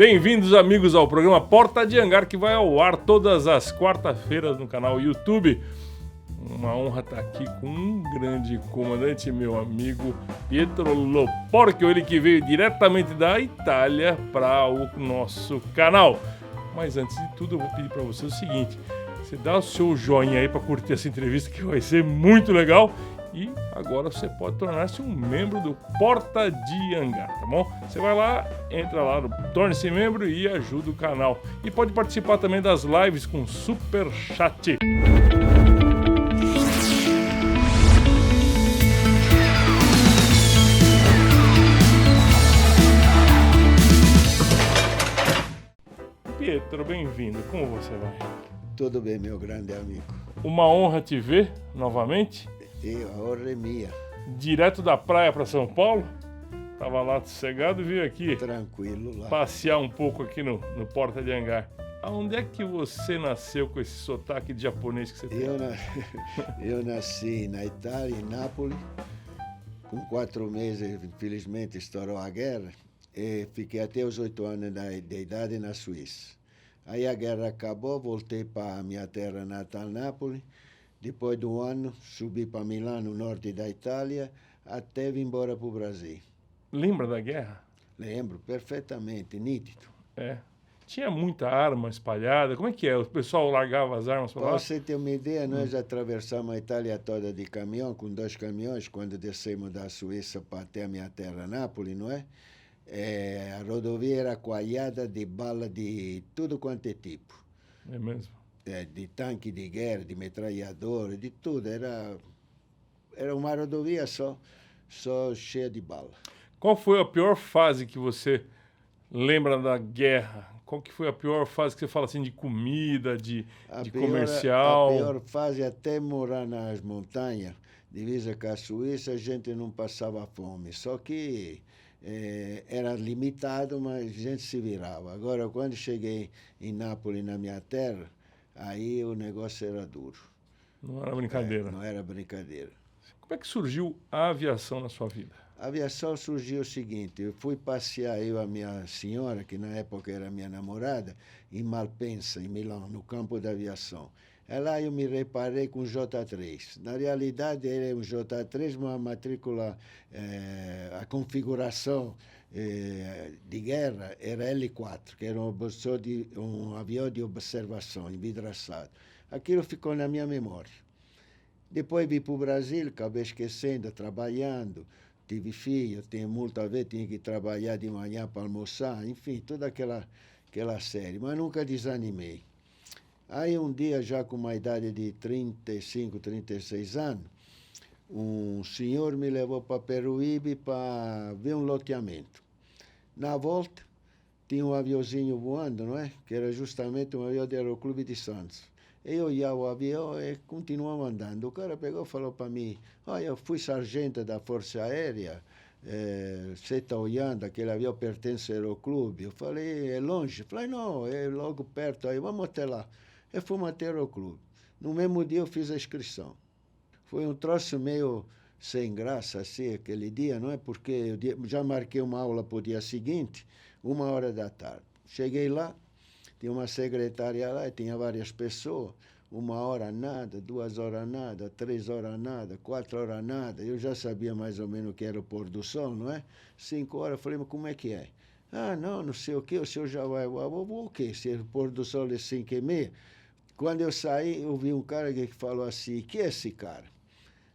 Bem-vindos, amigos, ao programa Porta de Hangar, que vai ao ar todas as quarta-feiras no canal YouTube. Uma honra estar aqui com um grande comandante, meu amigo Pietro Loporchio, ele que veio diretamente da Itália para o nosso canal. Mas antes de tudo, eu vou pedir para você o seguinte: você dá o seu joinha aí para curtir essa entrevista, que vai ser muito legal. E agora você pode tornar-se um membro do Porta de Hangar, tá bom? Você vai lá, entra lá no Torne-se Membro e ajuda o canal. E pode participar também das lives com Super Chat. Pietro, bem-vindo. Como você vai? Tudo bem, meu grande amigo. Uma honra te ver novamente. A honra é minha. Direto da praia para São Paulo. Tava lá sossegado e veio aqui Tranquilo lá. passear um pouco aqui no Porta de Hangar. Aonde é que você nasceu com esse sotaque de japonês que você tem? Eu nasci na Itália, em Nápoles. Com 4 meses, infelizmente, estourou a guerra. E fiquei até os 8 anos de idade na Suíça. Aí a guerra acabou, voltei para a minha terra natal, Nápoles. Depois de um ano, subi para Milão, no norte da Itália, até vir embora para o Brasil. Lembra da guerra? Lembro perfeitamente, nítido. É. Tinha muita arma espalhada. Como é que é? O pessoal largava as armas para lá? Para você ter uma ideia, nós atravessamos a Itália toda de caminhão, com 2 caminhões, quando descemos da Suíça para até a minha terra, Nápoles, não é? A rodovia era coalhada de bala de tudo quanto é tipo. É mesmo? De tanque de guerra, de metralhadora, de tudo. Era uma rodovia só cheia de bala. Qual foi a pior fase que você lembra da guerra? Qual que foi a pior fase que você fala assim de comida, de comercial? A pior fase, até morar nas montanhas, divisa com a Suíça, a gente não passava fome. Só que era limitado, mas a gente se virava. Agora, quando cheguei em Nápoles, na minha terra, aí o negócio era duro. Não era brincadeira. Não era brincadeira. Como é que surgiu a aviação na sua vida? A aviação surgiu o seguinte: eu fui passear, eu e a minha senhora, que na época era minha namorada, em Malpensa, em Milão, no campo da aviação. Lá eu me reparei com o J3. Na realidade, ele é um J3, mas a matrícula, a configuração de guerra era L4, que era um avião de observação, envidraçado. Aquilo ficou na minha memória. Depois vim para o Brasil, acabei esquecendo, trabalhando, tive filho, tenho muito a ver, tinha que trabalhar de manhã para almoçar, enfim, toda aquela série, mas nunca desanimei. Aí um dia, já com uma idade de 35, 36 anos, um senhor me levou para Peruíbe para ver um loteamento. Na volta, tinha um aviãozinho voando, não é? Que era justamente um avião do Aeroclube de Santos. Eu olhava o avião e continuava andando. O cara pegou e falou para mim: olha, eu fui sargento da Força Aérea, você está olhando, aquele avião pertence ao Aeroclube. Eu falei: é longe? Eu falei: não, é logo perto, aí vamos até lá. Eu fui até o Aeroclube. No mesmo dia eu fiz a inscrição. Foi um troço meio sem graça, assim, aquele dia, não é? Porque eu já marquei uma aula para o dia seguinte, 1h da tarde. Cheguei lá, tinha uma secretária lá, e tinha várias pessoas. 1h nada, 2h nada, 3h nada, 4h nada. Eu já sabia mais ou menos o que era o pôr do sol, não é? 5h, eu falei: mas como é que é? Ah, não sei o quê, o senhor já vai voar. Vou o quê? Se o pôr do sol é 5h30. Quando eu saí, eu vi um cara que falou assim: que é esse cara?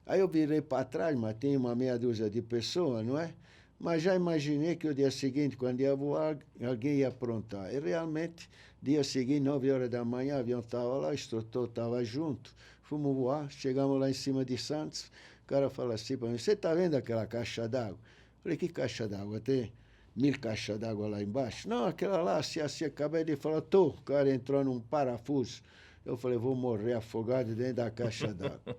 Aí eu virei para trás, mas tinha uma meia dúzia de pessoas, não é? Mas já imaginei que o dia seguinte, quando ia voar, alguém ia aprontar. E realmente, dia seguinte, 9h da manhã, o avião estava lá, o instrutor estava junto. Fomos voar, chegamos lá em cima de Santos. O cara falou assim para mim: você está vendo aquela caixa d'água? Falei: que caixa d'água? Tem 1000 caixas d'água lá embaixo? Não, aquela lá, assim, acabei de falar. O cara entrou num parafuso. Eu falei: vou morrer afogado dentro da caixa d'água.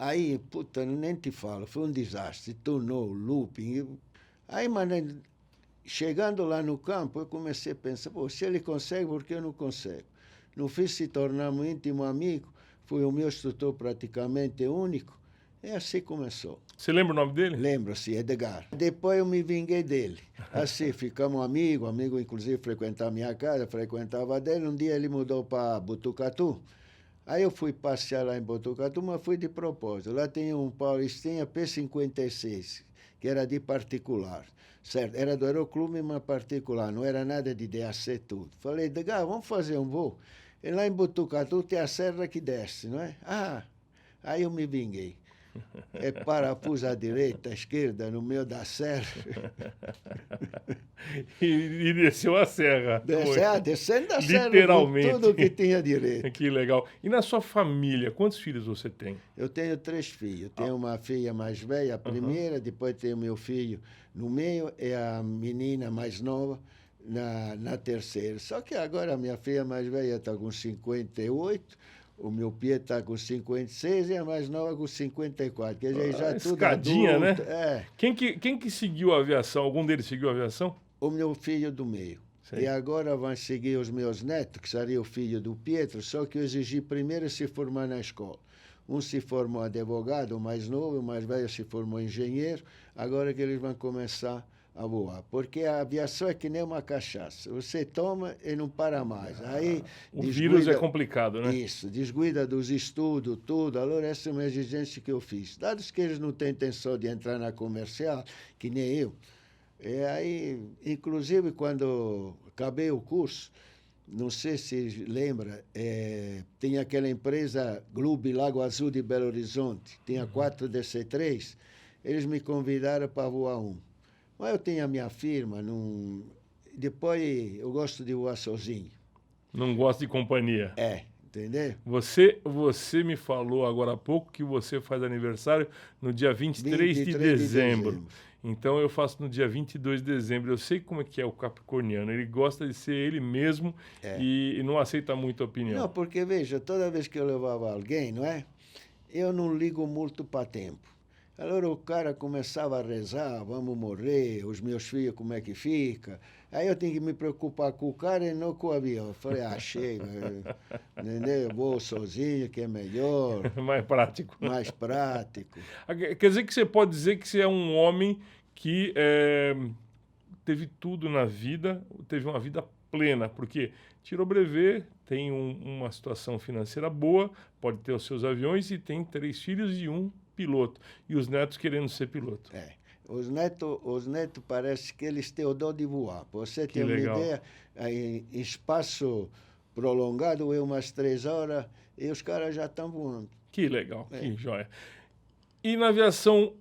Aí, puta, nem te falo, foi um desastre, tornou looping. Aí, mano, chegando lá no campo, eu comecei a pensar: pô, se ele consegue, por que eu não consigo? No fim, se tornamos íntimo amigo, foi o meu instrutor praticamente único, E assim começou. Você lembra o nome dele? Lembro-se, Edgar. Depois eu me vinguei dele. Assim, ficamos amigos, inclusive frequentava a minha casa, frequentava dele. Um dia ele mudou para Botucatu. Aí eu fui passear lá em Botucatu, mas fui de propósito. Lá tinha um Paulistinha P56, que era de particular. Certo, era do Aeroclube, mas particular, não era nada de DAC tudo. Falei, Edgar, vamos fazer um voo? E lá em Botucatu tem a serra que desce, não é? Ah, aí eu me vinguei. É parafuso à direita, à esquerda, no meio da serra. E desceu a serra. Descendo da serra, literalmente. com tudo que tinha direito. Que legal. E na sua família, quantos filhos você tem? Eu tenho 3 filhos. Tenho uma filha mais velha, a primeira, depois tenho meu filho no meio, e a menina mais nova na terceira. Só que agora a minha filha mais velha está com 58, o meu Pietro está com 56 e a mais nova com 54. Quer dizer, já tudo escadinha, adulto. né? É. Quem que seguiu a aviação? Algum deles seguiu a aviação? O meu filho do meio. Sei. E agora vão seguir os meus netos, que seria o filho do Pietro, só que eu exigi primeiro se formar na escola. Um se formou advogado, o mais novo, o mais velho se formou engenheiro, agora que eles vão começar a voar. Porque a aviação é que nem uma cachaça. Você toma e não para mais. Aí o vírus é complicado, né? Isso, descuida dos estudos, tudo. Agora, essa é uma exigência que eu fiz. Dados que eles não têm intenção de entrar na comercial, que nem eu. E aí, inclusive, quando acabei o curso, não sei se lembra, tinha aquela empresa Glube Lago Azul de Belo Horizonte, tinha 4 DC-3, eles me convidaram para voar um. Mas eu tinha a minha firma, depois eu gosto de voar sozinho. Não gosto de companhia. Entendeu? Você me falou agora há pouco que você faz aniversário no dia 23 de dezembro. Então eu faço no dia 22 de dezembro. Eu sei como é que é o capricorniano. Ele gosta de ser ele mesmo e não aceita muito a opinião. Não, porque veja, toda vez que eu levava alguém, não é? Eu não ligo muito para tempo. Agora o cara começava a rezar, vamos morrer, os meus filhos como é que fica. Aí eu tenho que me preocupar com o cara e não com o avião. Eu falei, chega, entendeu? Eu vou sozinho, que é melhor. Mais prático. Mais prático. Quer dizer que você pode dizer que você é um homem que teve tudo na vida, teve uma vida plena, porque tirou brevet, tem uma situação financeira boa, pode ter os seus aviões e tem 3 filhos e um piloto. E os netos querendo ser piloto. Os netos parece que eles têm o dom de voar. Pra você ter uma ideia, em espaço prolongado, umas 3 horas, e os caras já estão voando. Que legal, que joia. E na aviação,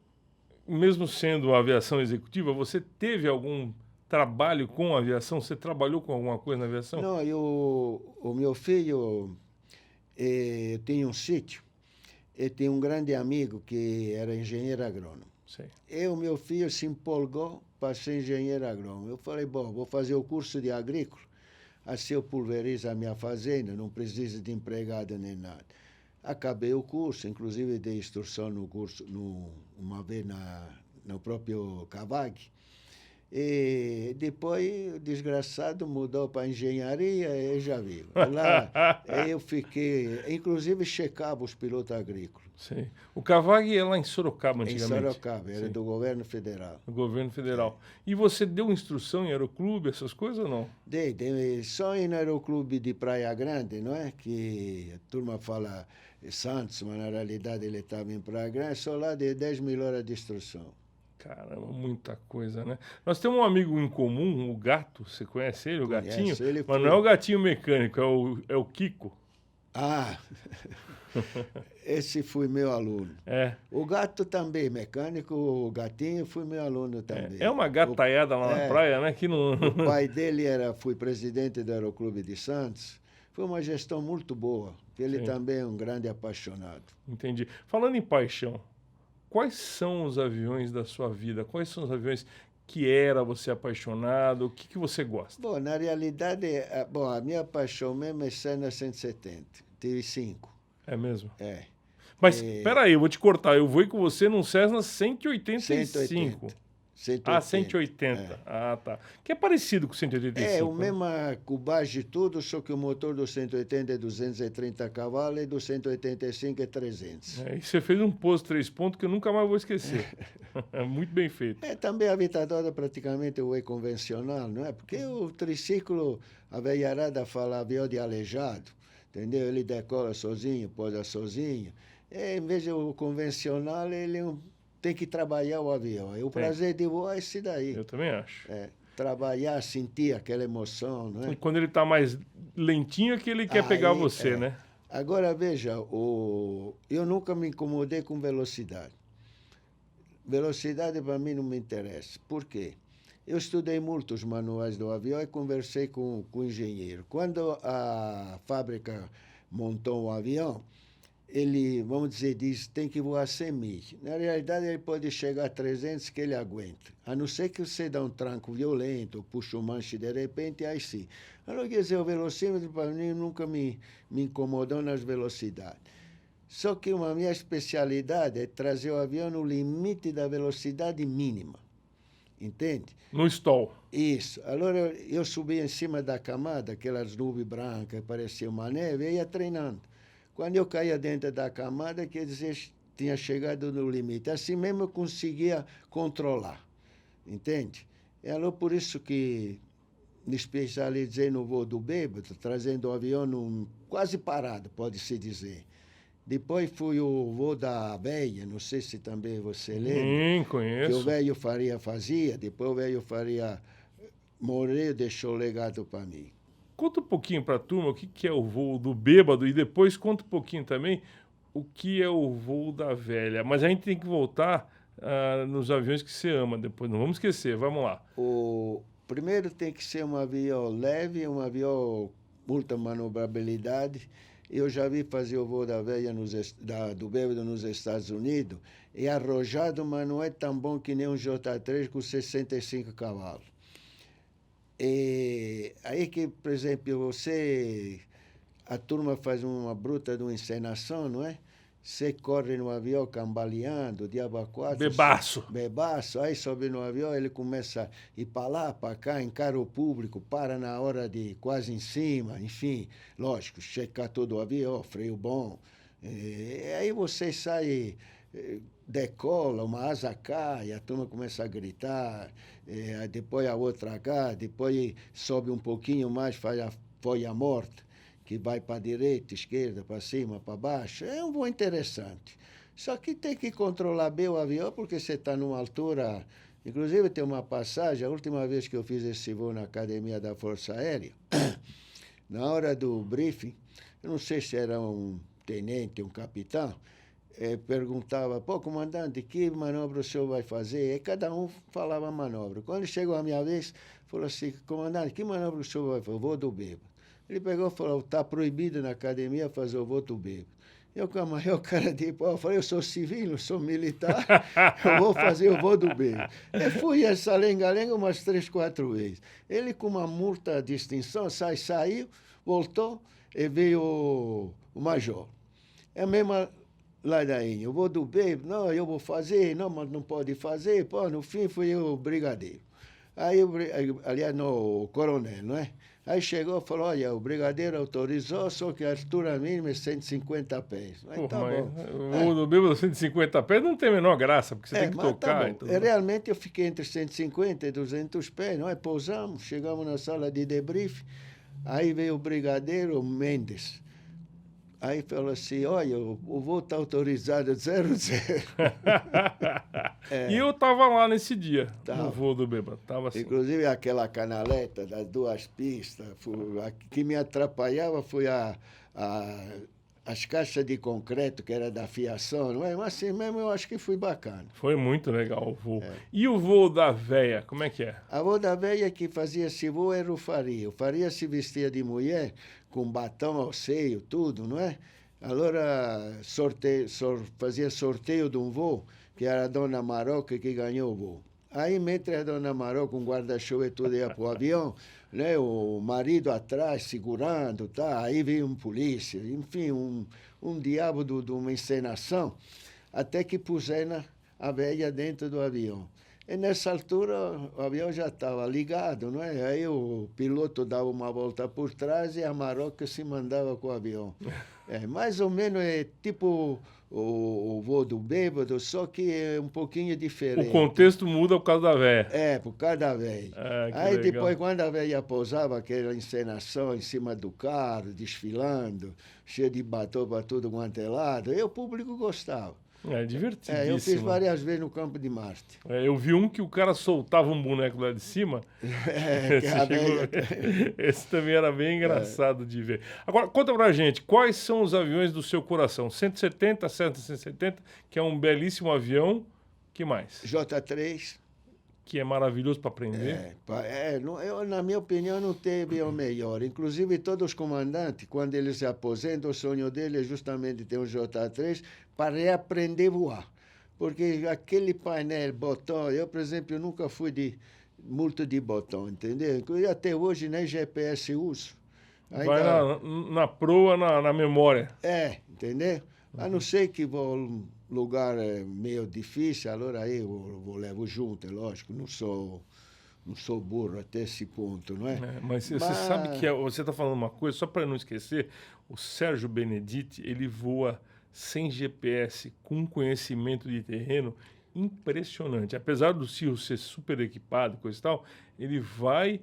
mesmo sendo aviação executiva, você teve algum trabalho com aviação? Você trabalhou com alguma coisa na aviação? Não, o meu filho tinha um sítio, e tinha um grande amigo que era engenheiro agrônomo. Sei. Meu filho se empolgou para ser engenheiro agrônomo. Eu falei, bom, vou fazer o curso de agrícola, assim eu pulverizo a minha fazenda, não preciso de empregado nem nada. Acabei o curso, inclusive dei instrução no curso, uma vez no próprio CAVAG. E depois o desgraçado mudou para engenharia e já viu. Lá eu fiquei, inclusive checava os pilotos agrícolas. Sim. O CAVAG é lá em Sorocaba antigamente. Em Sorocaba, era do governo federal. Do governo federal. E você deu instrução em aeroclube, essas coisas ou não? Dei só em aeroclube de Praia Grande, não é? Que a turma fala Santos, mas na realidade ele estava em Praia Grande, só lá de 10 mil horas de instrução. Caramba, muita coisa, né? Nós temos um amigo em comum, o Gato, você conhece ele, o Gatinho? Mas não é o Gatinho mecânico, é o Kiko. Esse foi meu aluno. O Gato também, mecânico, o Gatinho foi meu aluno também. É uma gataiada lá na praia, né? Que não... O pai dele foi presidente do Aeroclube de Santos. Foi uma gestão muito boa, porque ele também é um grande apaixonado. Entendi. Falando em paixão, quais são os aviões da sua vida? Quais são os aviões que era você apaixonado? O que você gosta? Bom, na realidade, a minha paixão mesmo é Cessna 170. Tive 5. É mesmo? Mas, peraí, eu vou te cortar. Eu vou ir com você num Cessna 185. 180. 180. Ah, tá. Que é parecido com o 185. É, o mesmo cubagem de tudo, só que o motor do 180 é 230 cavalos e do 185 é 300. E você fez um posto 3 pontos que eu nunca mais vou esquecer. É muito bem feito. Também a vida toda praticamente o é convencional, não é? Porque o triciclo, a velharada fala avião de aleijado, entendeu? Ele decola sozinho, pousa sozinho. Em vez de o convencional, ele tem que trabalhar o avião. E o prazer de voar é esse daí. Eu também acho. Trabalhar, sentir aquela emoção, não é? E quando ele está mais lentinho é que ele quer pegar você, né? Agora, veja, eu nunca me incomodei com velocidade. Velocidade para mim não me interessa. Por quê? Eu estudei muito os manuais do avião e conversei com o engenheiro. Quando a fábrica montou o avião, ele, vamos dizer, diz tem que voar 100 milhas. Na realidade, ele pode chegar a 300 que ele aguenta. A não ser que você dá um tranco violento, ou puxa o manche de repente, aí sim. Então, quer dizer, o velocímetro para mim nunca me incomodou nas velocidades. Só que uma minha especialidade é trazer o avião no limite da velocidade mínima. Entende? No stall. Isso. Agora eu subia em cima da camada, aquelas nuvens brancas, parecia uma neve, e ia treinando. Quando eu caía dentro da camada, quer dizer, tinha chegado no limite. Assim mesmo eu conseguia controlar. Entende? É por isso que me especializei no voo do bêbado, trazendo o avião quase parado, pode-se dizer. Depois fui o voo da Véia, não sei se também você lembra. Sim, conheço. Que o velho Faria fazia, depois o velho Faria morreu, deixou legado para mim. Conta um pouquinho para a turma o que é o voo do bêbado e depois conta um pouquinho também o que é o voo da velha. Mas a gente tem que voltar nos aviões que você ama depois, não vamos esquecer, vamos lá. Primeiro tem que ser um avião leve, um avião muita manobrabilidade. Eu já vi fazer o voo da velha do bêbado nos Estados Unidos. É arrojado, mas não é tão bom que nem um J3 com 65 cavalos. E aí que, por exemplo, a turma faz uma bruta de uma encenação, não é? Você corre no avião cambaleando, diabo a quatro. Bebaço. Bebaço. Aí sobe no avião, ele começa a ir para lá, para cá, encara o público, para na hora de quase em cima, enfim. Lógico, checar todo o avião, freio bom. E aí você sai, decola, uma asa cai, a turma começa a gritar, depois a outra cai, depois sobe um pouquinho mais, faz a folha morta, que vai para a direita, esquerda, para cima, para baixo. É um voo interessante. Só que tem que controlar bem o avião, porque você está numa altura... Inclusive, tem uma passagem, a última vez que eu fiz esse voo na Academia da Força Aérea, na hora do briefing, eu não sei se era um tenente, um capitão, perguntava, pô, comandante, que manobra o senhor vai fazer? E cada um falava a manobra. Quando chegou a minha vez, falou assim, comandante, que manobra o senhor vai fazer? O voo do bêbado. Ele pegou e falou, está proibido na academia fazer o voo do bêbado. Eu, com a maior cara de pau, eu falei, eu sou civil, eu sou militar, eu vou fazer o voo do bêbado. Eu fui essa lenga-lenga umas 3, 4 vezes. Ele, com uma multa de extinção, saiu, voltou e veio o major. É a mesma ladainha. Eu vou do bêbado, não, eu vou fazer, não, mas não pode fazer. Pô, no fim, fui eu o brigadeiro. Aí, aliás, não, o coronel, não é? Aí chegou e falou, olha, o brigadeiro autorizou, só que a altura mínima é 150 pés. Aí, tá bom. O do bêbado 150 pés não tem a menor graça, porque você tem que tocar. Tá bom. Realmente eu fiquei entre 150 e 200 pés, não é? Pousamos, chegamos na sala de debrief, aí veio o brigadeiro Mendes. Aí falou assim, olha, o voo está autorizado 00. E eu estava lá nesse dia, no voo do bêbado. Tava assim. Inclusive aquela canaleta das 2 pistas, a que me atrapalhava foi as caixas de concreto, que era da fiação, não é? Mas assim mesmo eu acho que foi bacana. Foi muito legal o voo. E o voo da véia, como é que é? A voo da véia que fazia esse voo era o Faria. O Faria se vestia de mulher, com batom ao seio, tudo, não é? Agora fazia sorteio de um voo, que era a Dona Maroca que ganhou o voo. Aí, entre a Dona Maroca, com guarda-chuva e tudo, ia para o avião, né? O marido atrás, segurando, tá? Aí veio um polícia, enfim, um diabo de uma encenação, até que puseram a velha dentro do avião. E nessa altura o avião já estava ligado, não é? Aí o piloto dava uma volta por trás e a maroca se mandava com o avião. É, mais ou menos é tipo o voo do bêbado, só que é um pouquinho O diferente. contexto muda por causa da véia. É, por cada vez. Ah, que Aí legal. depois, quando a velha pousava, aquela encenação em cima do carro, desfilando, cheio de batom para tudo quanto é lado, e o público gostava. É divertidíssimo. É, eu fiz várias vezes no Campo de Marte. É, eu vi um que o cara soltava um boneco lá de cima. É, que Esse, a chegou a velha... ver. Esse também era bem engraçado de ver. Agora, conta pra gente, quais são os aviões do seu coração? 170, 170, que é um belíssimo avião. Que mais? J3. Que é maravilhoso para aprender. Na minha opinião, não teve o melhor. Inclusive, todos os comandantes, quando eles se aposentam, o sonho deles é justamente ter um J3 para reaprender a voar. Porque aquele painel, botão, eu, por exemplo, eu nunca fui muito de botão, entendeu? E até hoje nem GPS uso. Vai na proa, na memória. É, entendeu? A não ser que vou lugar meio difícil, agora aí eu levo junto, é lógico, não sou burro até esse ponto, não é? Mas você sabe que você está falando uma coisa, só para não esquecer, o Sérgio Benedetti, ele voa sem GPS, com conhecimento de terreno impressionante. Apesar do Cirro ser super equipado, coisa e tal, ele vai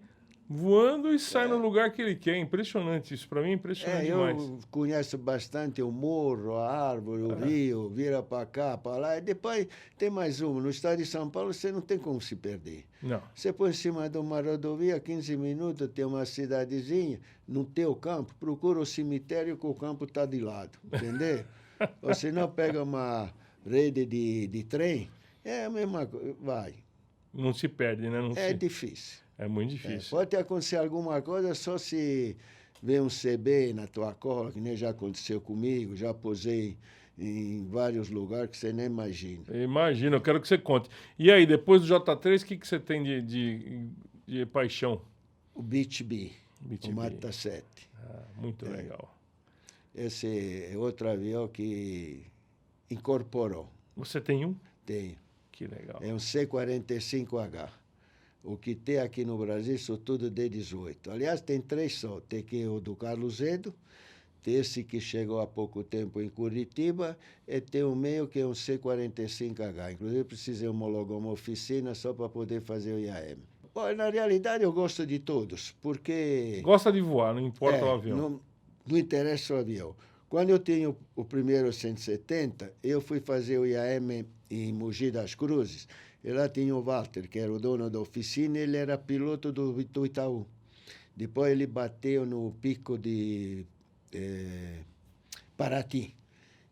voando e sai no lugar que ele quer. Impressionante isso. Para mim é impressionante demais. Eu conheço bastante o morro, a árvore, o rio, vira para cá, para lá. E depois tem mais uma. No estado de São Paulo você não tem como se perder. Não. Você põe em cima de uma rodovia, 15 minutos, tem uma cidadezinha, no teu campo, procura o cemitério que o campo está de lado, entendeu? Ou se não, pega uma rede de trem, é a mesma coisa, vai. Não se perde, né? Difícil. É muito difícil. Pode acontecer alguma coisa só se vê um CB na tua cola, que nem já aconteceu comigo, já posei em vários lugares que você nem imagina. Imagina, eu quero que você conte. E aí, depois do J3, o que você tem de paixão? O Beach B, BTB. o Mata 7. Muito legal. Esse é outro avião que incorporou. Você tem um? Tenho. Que legal. É um C-45H. O que tem aqui no Brasil são tudo D-18. Aliás, tem 3 só. Tem aqui o do Carlos Zedo, tem esse que chegou há pouco tempo em Curitiba, e tem o meu que é um C-45H. Inclusive, precisei homologar uma oficina só para poder fazer o IAM. Bom, na realidade, eu gosto de todos, porque... Gosta de voar, não importa o avião. Não interessa o avião. Quando eu tinha o primeiro 170, eu fui fazer o IAM em Mogi das Cruzes. E lá tinha o Walter, que era o dono da oficina, ele era piloto do Itaú. Depois ele bateu no pico de Paraty.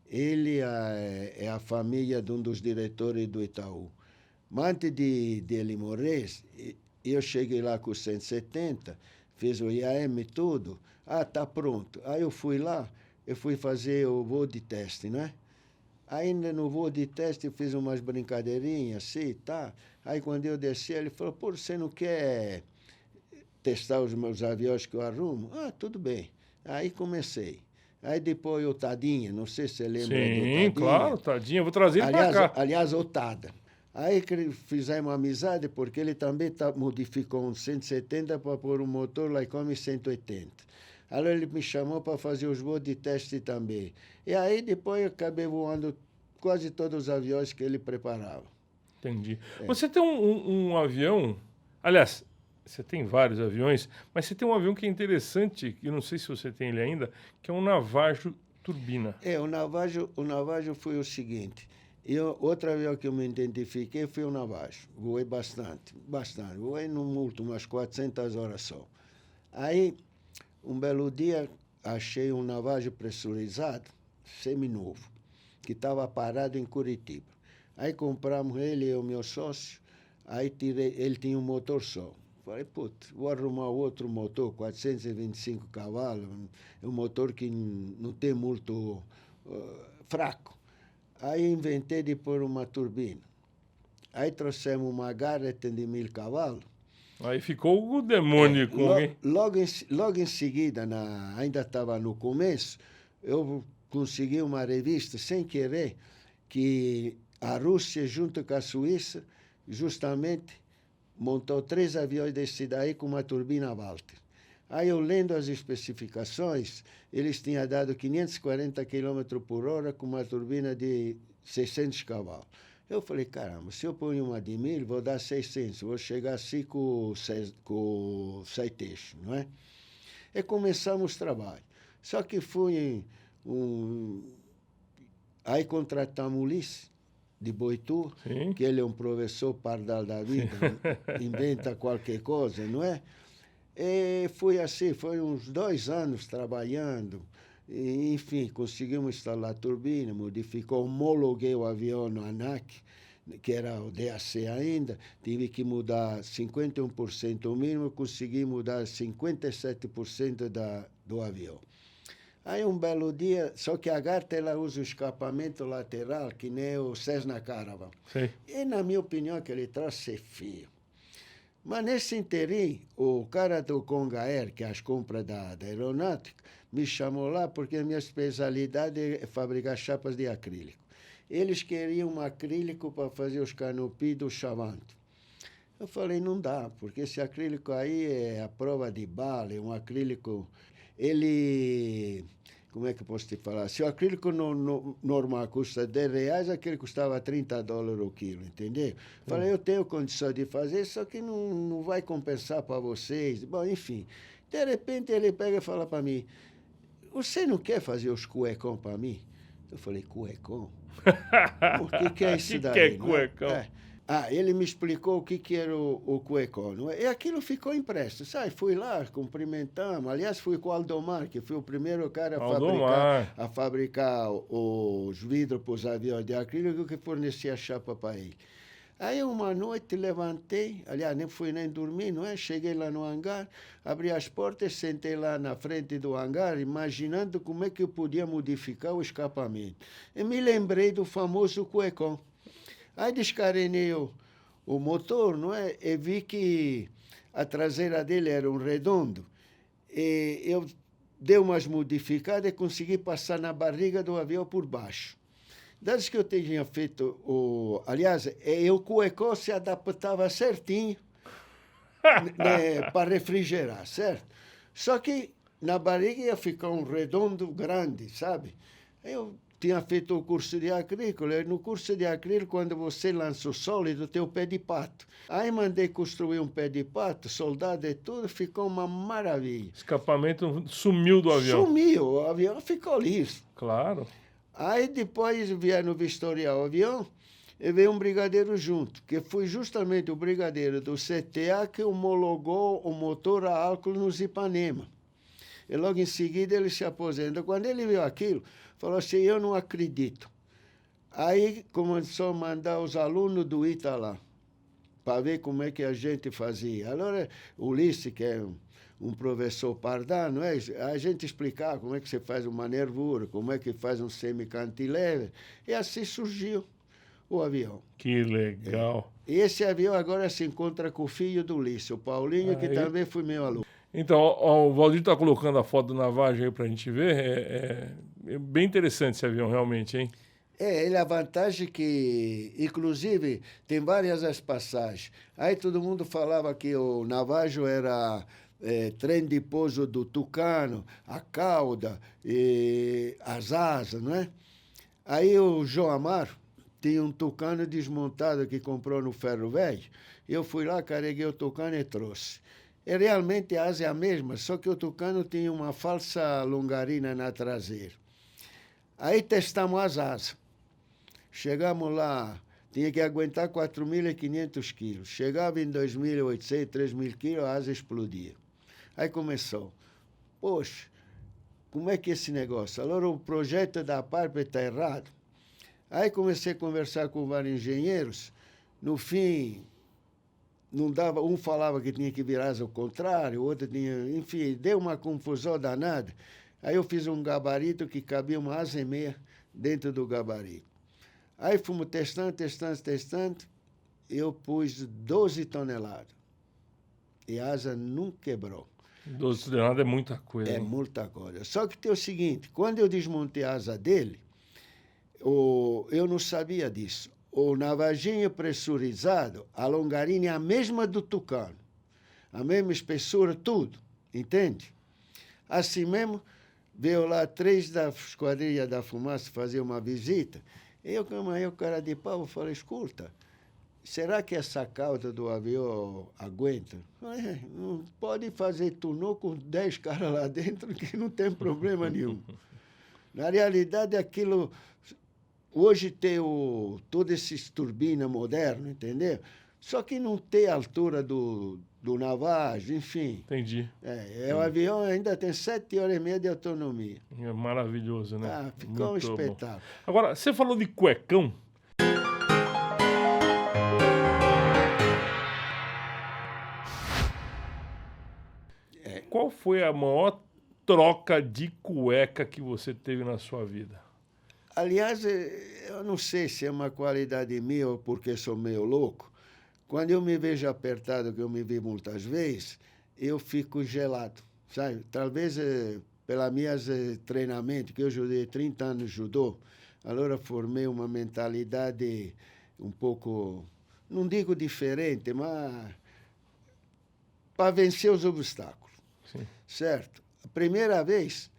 Ele é a família de um dos diretores do Itaú. Mas antes dele morrer, eu cheguei lá com o 170, fiz o IAM e tudo. Tá pronto. Aí eu fui lá, eu fui fazer o voo de teste, né? Ainda no voo de teste eu fiz umas brincadeirinhas assim, tá? Aí quando eu desci, ele falou, pô, você não quer testar os meus aviões que eu arrumo? Tudo bem. Aí comecei. Aí depois o Tadinha, não sei se você lembra do Tadinha. Sim, claro, Tadinha, eu vou trazer ele para cá. Aliás, o Tada. Aí fizemos amizade, porque ele também modificou um 170 para pôr um motor Lycoming 180. Aí ele me chamou para fazer os voos de teste também. E aí depois eu acabei voando quase todos os aviões que ele preparava. Entendi. Você tem um avião, aliás, você tem vários aviões, mas você tem um avião que é interessante, que eu não sei se você tem ele ainda, que é um Navajo turbina. O Navajo foi o seguinte, outro avião que eu me identifiquei foi o Navajo. Voei bastante. Voei no multo, umas 400 horas só. Aí, um belo dia, achei um Navajo pressurizado, seminovo, que estava parado em Curitiba. Aí compramos ele e o meu sócio, aí ele tinha um motor só. Falei, putz, vou arrumar outro motor, 425 cavalos, um motor que não tem muito fraco. Aí inventei de pôr uma turbina. Aí trouxemos uma Garrett de 1000 cavalos. Aí ficou o demônio com alguém. Logo em seguida, ainda estava no começo, eu consegui uma revista, sem querer, que a Rússia, junto com a Suíça, justamente montou 3 aviões desse daí com uma turbina Walter. Aí eu lendo as especificações, eles tinham dado 540 km por hora com uma turbina de 600 cavalos. Eu falei, caramba, se eu ponho uma de 1000, vou dar 600, vou chegar assim com 6 eixos, não é? E começamos o trabalho. Só que aí contratamos o Ulisses, de Boitu, Sim. que ele é um professor pardal da vida, inventa qualquer coisa, não é? E foi assim, foi uns 2 anos trabalhando. E, enfim, conseguimos instalar a turbina, modificou, homologuei o avião no ANAC, que era o DAC ainda, tive que mudar 51% o mínimo, consegui mudar 57% do avião. Aí um belo dia, só que a Garta ela usa o escapamento lateral, que nem o Cessna Caravan. Sim. E, na minha opinião, aquele troço é feio. Mas nesse interim, o cara do Conga Air, que é as compras da aeronáutica, me chamou lá porque a minha especialidade é fabricar chapas de acrílico. Eles queriam um acrílico para fazer os canopis do Chavanto. Eu falei, não dá, porque esse acrílico aí é a prova de bala, é um acrílico... Ele... Como é que eu posso te falar? Se o acrílico normal custa R$10, aquele custava $30 o quilo, entendeu? Falei, eu tenho condição de fazer, só que não vai compensar para vocês. Bom, enfim. De repente ele pega e fala para mim, você não quer fazer os cuecão para mim? Eu falei, cuecão? O que é isso daí? O que é cuecão? Ele me explicou o que era o cuecão, não é? E aquilo ficou impresso, sabe? Fui lá, cumprimentamos. Aliás, fui com o Aldomar, que foi o primeiro cara a fabricar os vidros para os aviões de acrílico que fornecia a chapa para ele. Aí uma noite levantei, aliás, nem fui nem dormir, não é? Cheguei lá no hangar, abri as portas, sentei lá na frente do hangar, imaginando como é que eu podia modificar o escapamento. E me lembrei do famoso cuecão. Aí descarenei o motor, não é? E vi que a traseira dele era um redondo. E eu dei umas modificadas e consegui passar na barriga do avião por baixo. Desde que eu tinha feito aliás, o cuecão se adaptava certinho né, para refrigerar, certo? Só que na barriga ia ficar um redondo grande, sabe? Eu tinha feito o curso de acrílico, e no curso de acrílico, quando você lança o sólido, tem o pé de pato. Aí mandei construir um pé de pato, soldado e tudo, ficou uma maravilha. Escapamento sumiu do avião. Sumiu, o avião ficou liso. Claro. Aí depois vieram vistoriar o avião e veio um brigadeiro junto, que foi justamente o brigadeiro do CTA que homologou o motor a álcool nos Ipanema. E logo em seguida ele se aposentou. Quando ele viu aquilo, falou assim, eu não acredito. Aí começou a mandar os alunos do ITA lá, para ver como é que a gente fazia. Agora, o Ulisses, que é um professor pardal, não é? A gente explicava como é que você faz uma nervura, como é que faz um semi-cantilever, e assim surgiu o avião. Que legal. E esse avião agora se encontra com o filho do Ulisses, o Paulinho, que também foi meu aluno. Então, o Valdir está colocando a foto do Navagem aí para a gente ver. É bem interessante esse avião, realmente, hein? Ele a vantagem que, inclusive, tem várias as passagens. Aí todo mundo falava que o Navajo era trem de pouso do Tucano, a cauda, e as asas, não é? Aí o João Amaro tinha um Tucano desmontado que comprou no Ferro Velho. Eu fui lá, carreguei o Tucano e trouxe. E realmente a asa é a mesma, só que o Tucano tinha uma falsa longarina na traseira. Aí testamos as asas. Chegamos lá, tinha que aguentar 4.500 quilos. Chegava em 2.800, 3.000 quilos, a asa explodia. Aí começou. Poxa, como é que é esse negócio? Agora o projeto da PARP está errado. Aí comecei a conversar com vários engenheiros. No fim, não dava, um falava que tinha que virar asa ao contrário, o outro tinha... Enfim, deu uma confusão danada. Aí eu fiz um gabarito que cabia uma asa e meia dentro do gabarito. Aí fomos testando. Eu pus 12 toneladas. E a asa não quebrou. 12 toneladas é muita coisa. É muita coisa. Só que tem o seguinte, quando eu desmontei a asa dele, eu não sabia disso. o navaginho pressurizado, a longarina é a mesma do tucano. A mesma espessura, tudo. Entende? Assim mesmo, veio lá 3 da Esquadrilha da Fumaça fazer uma visita. Eu, como aí, o cara de pau, falei, escuta, será que essa cauda do avião aguenta? Não pode fazer turno com 10 caras lá dentro que não tem problema nenhum. Na realidade, aquilo... Hoje tem todos esses turbinas modernos, entendeu? Só que não tem a altura do navagem, enfim. Entendi. O avião ainda tem 7 horas e meia de autonomia. É maravilhoso, né? Ah, ficou um espetáculo. Agora, você falou de cuecão. Qual foi a maior troca de cueca que você teve na sua vida? Aliás, eu não sei se é uma qualidade minha ou porque sou meio louco. Quando eu me vejo apertado, que eu me vi muitas vezes, eu fico gelado, sabe? Talvez pela minhas treinamento, que eu judei 30 anos judô, agora formei uma mentalidade um pouco, não digo diferente, mas para vencer os obstáculos. Sim. Certo? A primeira vez,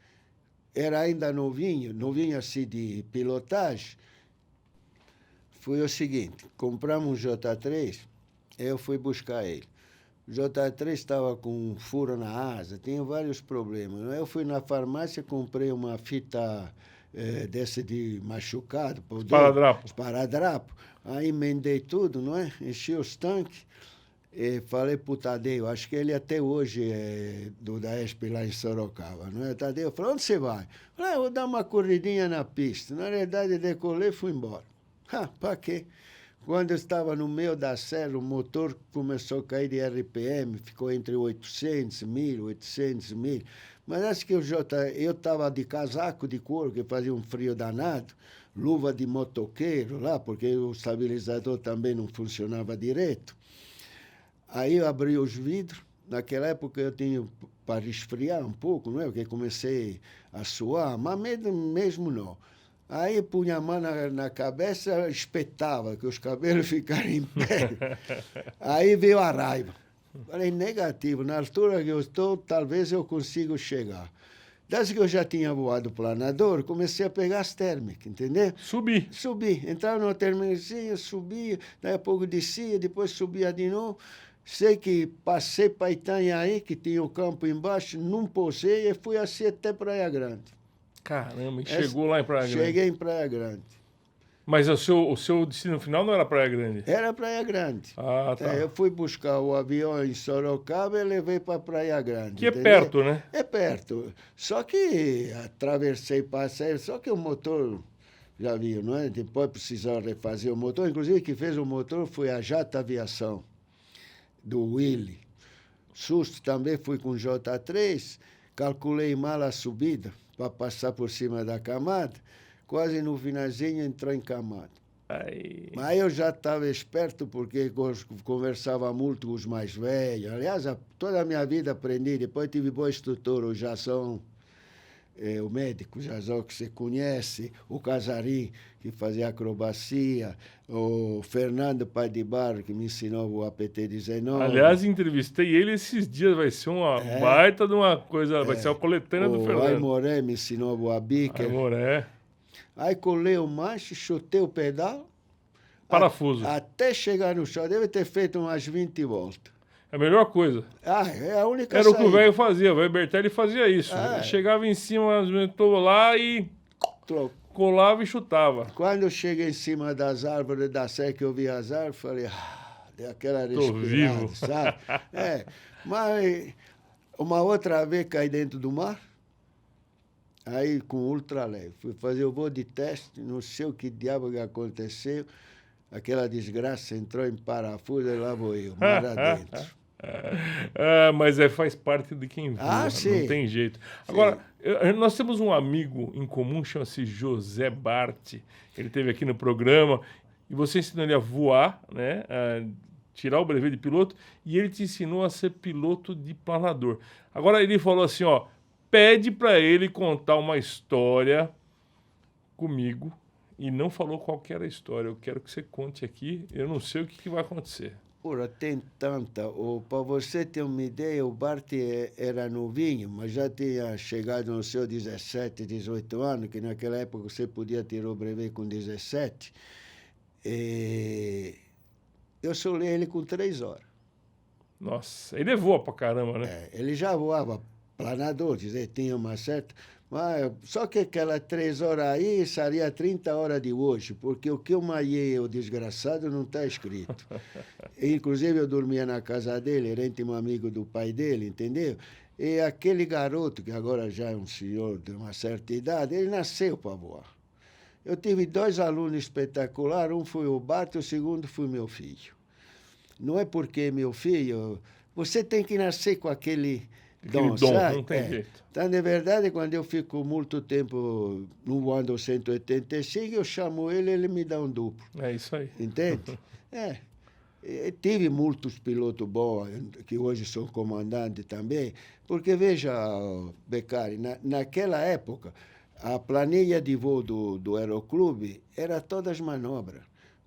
era ainda novinho assim de pilotagem, foi o seguinte, compramos um J3, eu fui buscar ele. O J3 estava com um furo na asa, tinha vários problemas. Eu fui na farmácia, comprei uma fita dessa de machucado. Esparadrapo. Esparadrapo. Aí emendei tudo, não é? Enchi os tanques. E falei pro Tadeu, acho que ele até hoje é do DAESP lá em Sorocaba, não é? Tadeu falou, onde você vai? Falei, eu vou dar uma corridinha na pista. Na verdade, decolei e fui embora. Para quê? Quando eu estava no meio da serra, o motor começou a cair de RPM, ficou entre 800 mil, 800 mil. Mas acho que eu estava de casaco de couro, que fazia um frio danado, luva de motoqueiro lá, porque o estabilizador também não funcionava direito. Aí eu abri os vidros. Naquela época eu tinha para esfriar um pouco, não é? Porque comecei a suar, mas mesmo não. Aí punha a mão na cabeça, espetava, que os cabelos ficaram em pé. Aí veio a raiva. Falei, negativo, na altura que eu estou, talvez eu consiga chegar. Desde que eu já tinha voado planador, comecei a pegar as térmicas, entendeu? Subi. Entrava numa térmicazinha, subia, daí a pouco descia, depois subia de novo. Sei que passei para Itanhaí, que tinha o campo embaixo, não pousei e fui assim até Praia Grande. Caramba, e chegou lá em Praia Grande? Cheguei em Praia Grande. Mas o seu destino final não era Praia Grande? Era Praia Grande. Ah, tá. Eu fui buscar o avião em Sorocaba e levei para Praia Grande. Que entendeu? É perto, né? É perto. Só que atravessei, passei, só que o motor, já viu, não é? Depois precisava refazer o motor. Inclusive, quem fez o motor foi a Jata Aviação, do Willy. Susto também, fui com J3, calculei mal a subida para passar por cima da camada, quase no finalzinho entrou em camada. Mas eu já estava esperto porque conversava muito com os mais velhos. Aliás, toda a minha vida aprendi, depois tive bom instrutor, o Jason, o médico Jason que você conhece, o Casarim, que fazia acrobacia, o Fernando Pai de Barro, que me ensinou o APT-19. Aliás, entrevistei ele esses dias, vai ser uma baita de uma coisa, vai ser uma coletânea do Fernando. O Aimoré me ensinou o Abiker. Aimoré. Aí colei o manche, chutei o pedal. Parafuso. Até chegar no chão, deve ter feito umas 20 voltas. É a melhor coisa. É a única Era saída. O que o velho fazia, o velho Bertelli fazia isso. Ele chegava em cima, tô lá e colava e chutava. Quando eu cheguei em cima das árvores da serra, que eu vi as árvores, falei, dei aquela respirada, sabe? Mas uma outra vez caí dentro do mar, aí com ultraleve. Fui fazer o voo de teste, não sei o que diabo que aconteceu. Aquela desgraça entrou em parafuso e lá vou eu, mar adentro. Mas faz parte de quem voa, sim. Não tem jeito. Agora, nós temos um amigo em comum, chama-se José Bart. Ele esteve aqui no programa e você ensinou ele a voar, né? A tirar o brevet de piloto, e ele te ensinou a ser piloto de planador. Agora ele falou assim, pede para ele contar uma história comigo e não falou qual que era a história. Eu quero que você conte aqui. Eu não sei o que vai acontecer. Ora, tem tanta. Para você ter uma ideia, o Bart era novinho, mas já tinha chegado nos seus 17, 18 anos, que naquela época você podia tirar o brevet com 17. E eu solei ele com 3 horas. Nossa, ele voa pra caramba, né? Ele já voava planador, dizer, tinha uma certa. Mas, só que aquelas 3 horas aí seria 30 horas de hoje, porque o que eu malhei, o desgraçado, não está escrito. Inclusive, eu dormia na casa dele, era íntimo amigo do pai dele, entendeu? E aquele garoto, que agora já é um senhor de uma certa idade, ele nasceu para voar. Eu tive 2 alunos espetaculares, um foi o Bart, o segundo foi meu filho. Não é porque meu filho... Você tem que nascer com aquele dom, sabe? Não tem jeito. Então, na verdade, quando eu fico muito tempo no voando 185, eu chamo ele me dá um duplo. É isso aí. Entende? Tive muitos pilotos bons, que hoje são comandantes também, porque, veja, Beccari, naquela época, a planilha de voo do Aeroclube era todas manobras.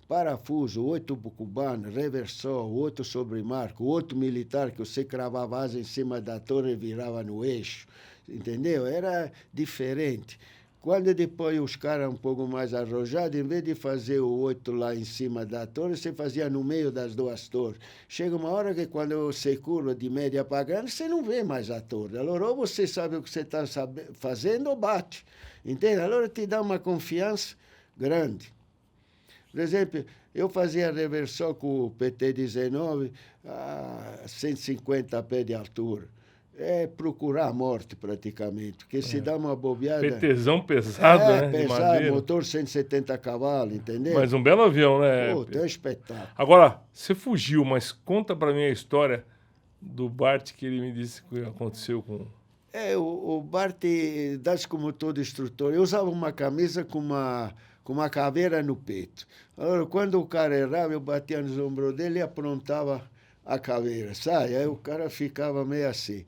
Parafuso, 8 cubano, reversor, 8 sobre marco, 8 militar que você cravava asa em cima da torre e virava no eixo. Entendeu? Era diferente. Quando depois os caras um pouco mais arrojados, em vez de fazer o 8 lá em cima da torre, você fazia no meio das 2 torres. Chega uma hora que quando você curva de média para grande, você não vê mais a torre. Agora, ou você sabe o que você está fazendo ou bate. Entende? Agora te dá uma confiança grande. Por exemplo, eu fazia reversão com o PT-19 a 150 pés de altura. É procurar a morte, praticamente, porque se dá uma bobeada... PTzão pesado, né? pesado, motor 170 cavalos, entendeu? Mas um belo avião, né? Pô, tem um espetáculo. Agora, você fugiu, mas conta pra mim a história do Bart que ele me disse que aconteceu com... O Bart, como todo instrutor, eu usava uma camisa com uma caveira no peito. Agora, quando o cara errava, eu batia nos ombros dele e aprontava a caveira, sabe? Aí o cara ficava meio assim.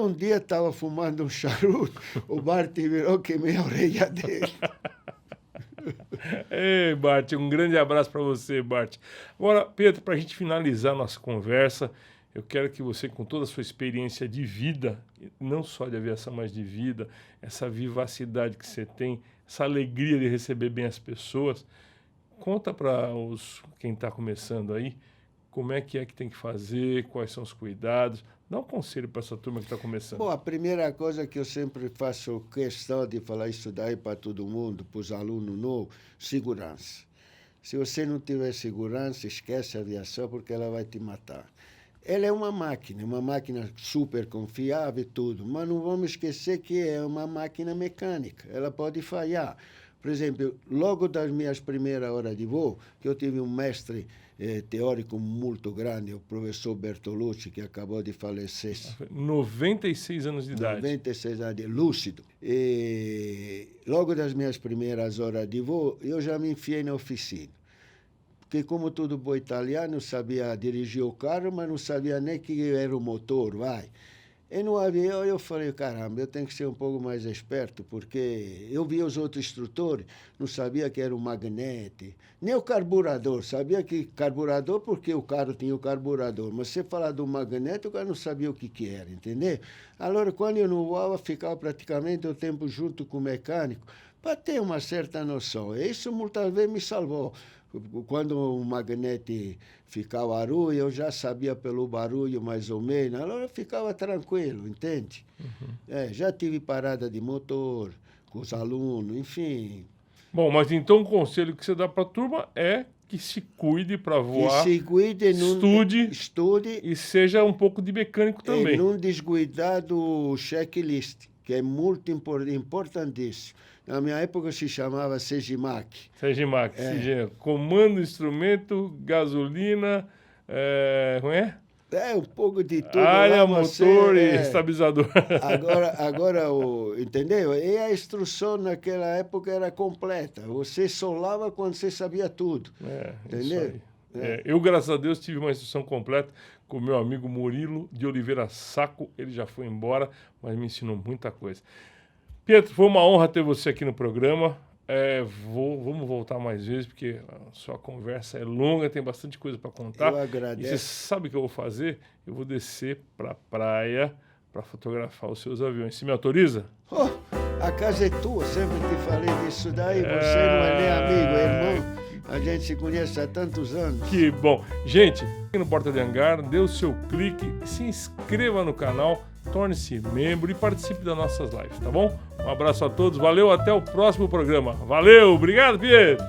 Um dia estava fumando um charuto, o Bart virou que meia orelha dele. Ei, Bart, um grande abraço para você, Bart. Agora, Pedro, para a gente finalizar nossa conversa, eu quero que você, com toda a sua experiência de vida, não só de aviação, mas de vida, essa vivacidade que você tem, essa alegria de receber bem as pessoas, conta para quem está começando aí, como é que tem que fazer, quais são os cuidados. Dá um conselho para essa turma que está começando. Bom, a primeira coisa que eu sempre faço questão de falar isso daí para todo mundo, para os alunos novos, segurança. Se você não tiver segurança, esquece a aviação porque ela vai te matar. Ela é uma máquina super confiável e tudo, mas não vamos esquecer que é uma máquina mecânica, ela pode falhar. Por exemplo, logo das minhas primeiras horas de voo, que eu tive um mestre teórico muito grande, o professor Bertolucci, que acabou de falecer. 96 anos de idade. 96 anos de idade, lúcido. E logo das minhas primeiras horas de voo, eu já me enfiei na oficina. Porque, como todo bom italiano, sabia dirigir o carro, mas não sabia nem que era o motor, vai. E no avião eu falei, caramba, eu tenho que ser um pouco mais esperto, porque eu via os outros instrutores, não sabia que era o magnete, nem o carburador. Sabia que carburador porque o carro tinha o carburador, mas você falar do magnete, o cara não sabia o que era, entendeu? Agora, quando eu não voava, ficava praticamente o tempo junto com o mecânico, para ter uma certa noção. E isso muitas vezes me salvou. Quando o magnete ficava barulho, eu já sabia pelo barulho mais ou menos, agora eu ficava tranquilo, entende? Uhum. Já tive parada de motor com os alunos, enfim. Bom, mas então o conselho que você dá para a turma é que se cuide para voar, que se cuide, estude e seja um pouco de mecânico também. E não descuidar do checklist, que é muito importantíssimo. Na minha época se chamava Segimac. Segimac, comando, instrumento, gasolina, como é? Um pouco de tudo. Área, motor e estabilizador. Agora entendeu? E a instrução naquela época era completa. Você solava quando você sabia tudo. Entendeu? Eu, graças a Deus, tive uma instrução completa com o meu amigo Murilo de Oliveira Sacco. Ele já foi embora, mas me ensinou muita coisa. Pietro, foi uma honra ter você aqui no programa. Vamos voltar mais vezes, porque a sua conversa é longa, tem bastante coisa para contar. Eu agradeço. E você sabe o que eu vou fazer? Eu vou descer para a praia para fotografar os seus aviões. Você me autoriza? Oh, a casa é tua, sempre te falei disso daí. Você não é nem amigo, é irmão. A gente se conhece há tantos anos. Que bom. Gente, aqui no Porta de Hangar, dê o seu clique, se inscreva no canal, torne-se membro e participe das nossas lives, tá bom? Um abraço a todos, valeu, até o próximo programa. Valeu, obrigado, Pietro!